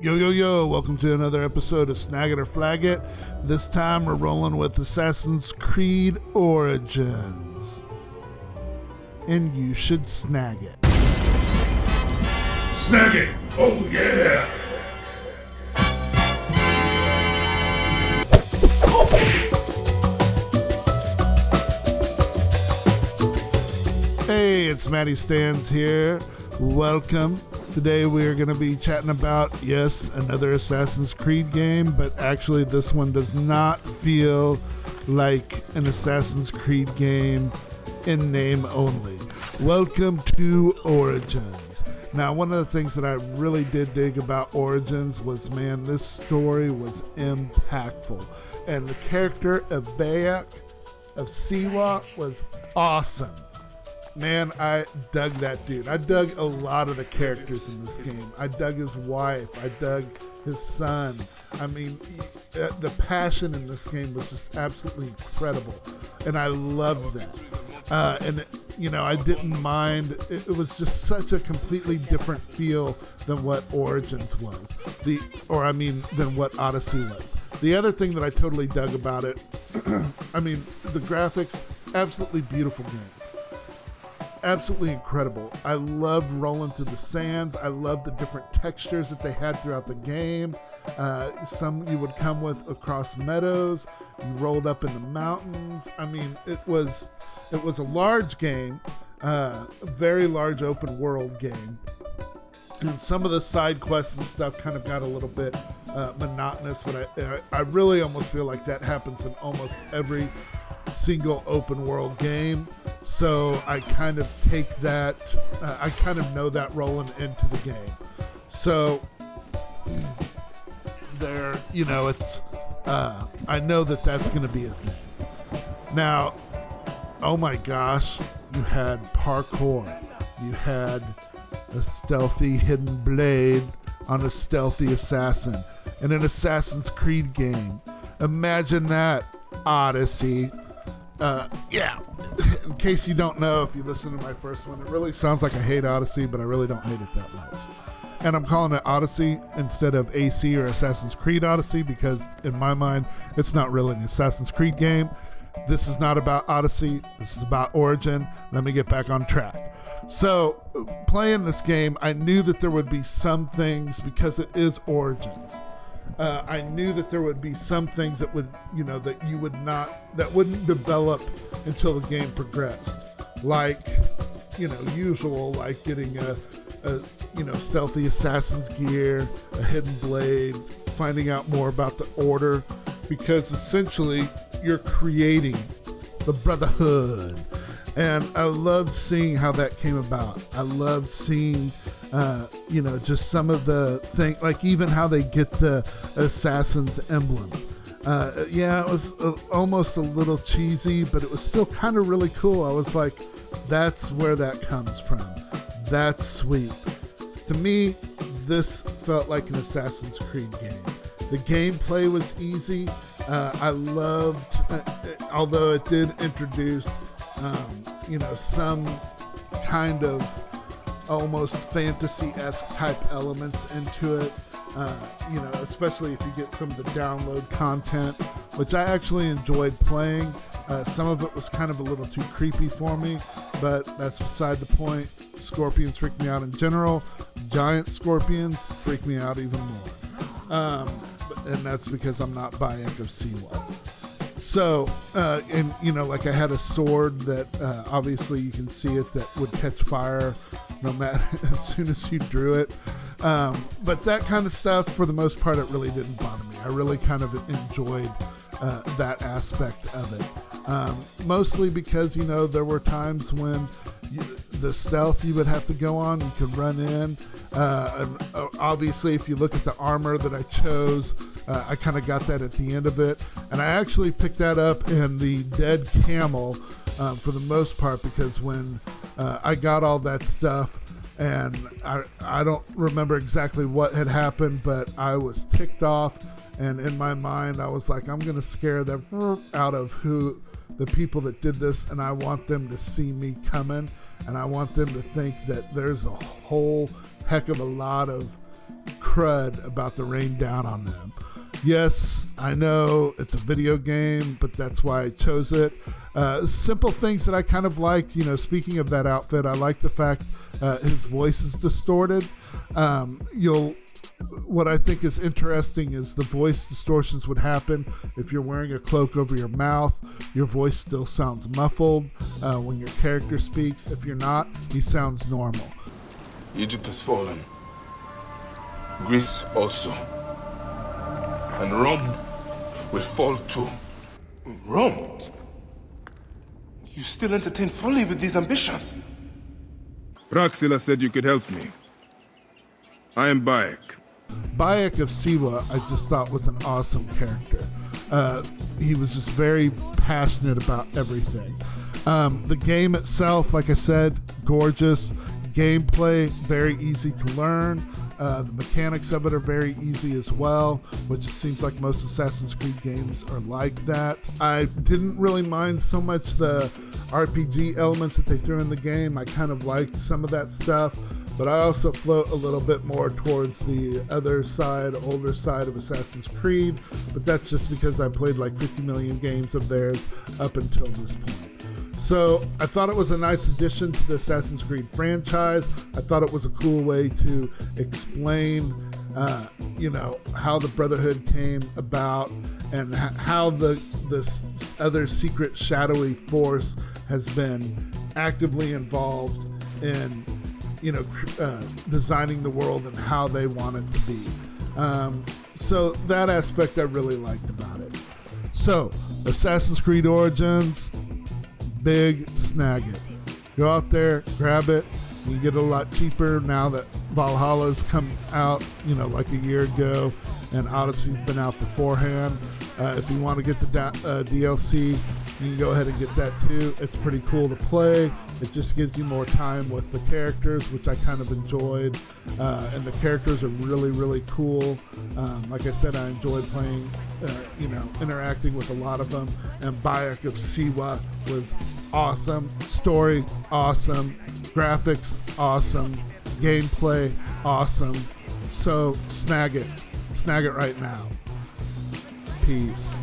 Yo, yo, yo, welcome to another episode of Snag It or Flag It. This time we're rolling with Assassin's Creed Origins. And you should snag it. Snag it! Oh yeah! Hey, it's Matty Stans here. Welcome. Today we are going to be chatting about, yes, another Assassin's Creed game, but actually this one does not feel like an Assassin's Creed game in name only. Welcome to Origins. Now, one of the things that I really did dig about Origins was, man, this story was impactful. And the character of Bayek, of Siwa, was awesome. Man, I dug that dude. I dug a lot of the characters in this game. I dug his wife. I dug his son. I mean, the passion in this game was just absolutely incredible. And I loved that. I didn't mind. It was just such a completely different feel than what Origins was. Than what Odyssey was. The other thing that I totally dug about it, the graphics, absolutely beautiful game. Absolutely incredible. I loved rolling through the sands. I loved the different textures that they had throughout the game. Some you would come with across meadows. You rolled up in the mountains. I mean, it was a large game, a very large open world game. And some of the side quests and stuff kind of got a little bit monotonous, but I really almost feel like that happens in almost every single open world game. So I kind of take that, I kind of know that rolling into the game. So there, it's, I know that that's going to be a thing. Now, oh my gosh, you had parkour. You had a stealthy hidden blade on a stealthy assassin in an Assassin's Creed game. Imagine that, Odyssey. In case you don't know, if you listen to my first one, it really sounds like I hate Odyssey, but I really don't hate it that much. And I'm calling it Odyssey instead of AC or Assassin's Creed Odyssey because in my mind, it's not really an Assassin's Creed game. This is not about Odyssey. This is about Origin. Let me get back on track. So playing this game, I knew that there would be some things because it is Origins. I knew that there would be some things that would, that wouldn't develop until the game progressed. Like, usual, like getting a stealthy assassin's gear, a hidden blade, finding out more about the order, because essentially you're creating the Brotherhood. And I loved seeing how that came about. I loved seeing just some of the things, like even how they get the assassin's emblem. It was almost a little cheesy, but it was still kind of really cool. I was like, that's where that comes from. That's sweet. To me, this felt like an Assassin's Creed game. The gameplay was easy. I loved, although it did introduce, some kind of almost fantasy-esque type elements into it, especially if you get some of the download content, which I actually enjoyed playing. Some of it was kind of a little too creepy for me, but that's beside the point. Scorpions freak me out in general. Giant scorpions freak me out even more. And that's because I'm not Bayek of Siwa. So, like I had a sword that obviously you can see it that would catch fire no matter as soon as you drew it. But that kind of stuff, for the most part, it really didn't bother me. I really kind of enjoyed that aspect of it. Mostly because, there were times when the stealth you would have to go on, you could run in. And obviously, if you look at the armor that I chose, I kind of got that at the end of it. And I actually picked that up in the dead camel for the most part, because when I got all that stuff, and I don't remember exactly what had happened, but I was ticked off. And in my mind, I was like, I'm going to scare them out of the people that did this, and I want them to see me coming, and I want them to think that there's a whole heck of a lot of crud about to rain down on them. Yes, I know it's a video game, but that's why I chose it. Simple things that I kind of like, speaking of that outfit, I like the fact his voice is distorted. What I think is interesting is the voice distortions would happen if you're wearing a cloak over your mouth. Your voice still sounds muffled when your character speaks. If you're not, he sounds normal. Egypt has fallen. Greece also. And Rome will fall too. Rome? You still entertain folly with these ambitions? Praxila said you could help me. I am Bayek. Bayek of Siwa, I just thought was an awesome character. He was just very passionate about everything. The game itself, like I said, gorgeous. Gameplay, very easy to learn. The mechanics of it are very easy as well, which it seems like most Assassin's Creed games are like that. I didn't really mind so much the RPG elements that they threw in the game. I kind of liked some of that stuff, but I also float a little bit more towards the other side, older side of Assassin's Creed, but that's just because I played like 50 million games of theirs up until this point. So I thought it was a nice addition to the Assassin's Creed franchise. I thought it was a cool way to explain, how the Brotherhood came about and how this other secret shadowy force has been actively involved in, designing the world and how they want it to be. So that aspect I really liked about it. So Assassin's Creed Origins, big Snag It. Go out there, grab it. You can get it a lot cheaper now that Valhalla's come out, like a year ago, and Odyssey's been out beforehand. If you want to get the DLC, you can go ahead and get that too. It's pretty cool to play. It just gives you more time with the characters, which I kind of enjoyed. And the characters are really, really cool. Like I said, I enjoyed playing, interacting with a lot of them. And Bayek of Siwa was awesome. Story, awesome. Graphics, awesome. Gameplay, awesome. So snag it. Snag it right now. Peace.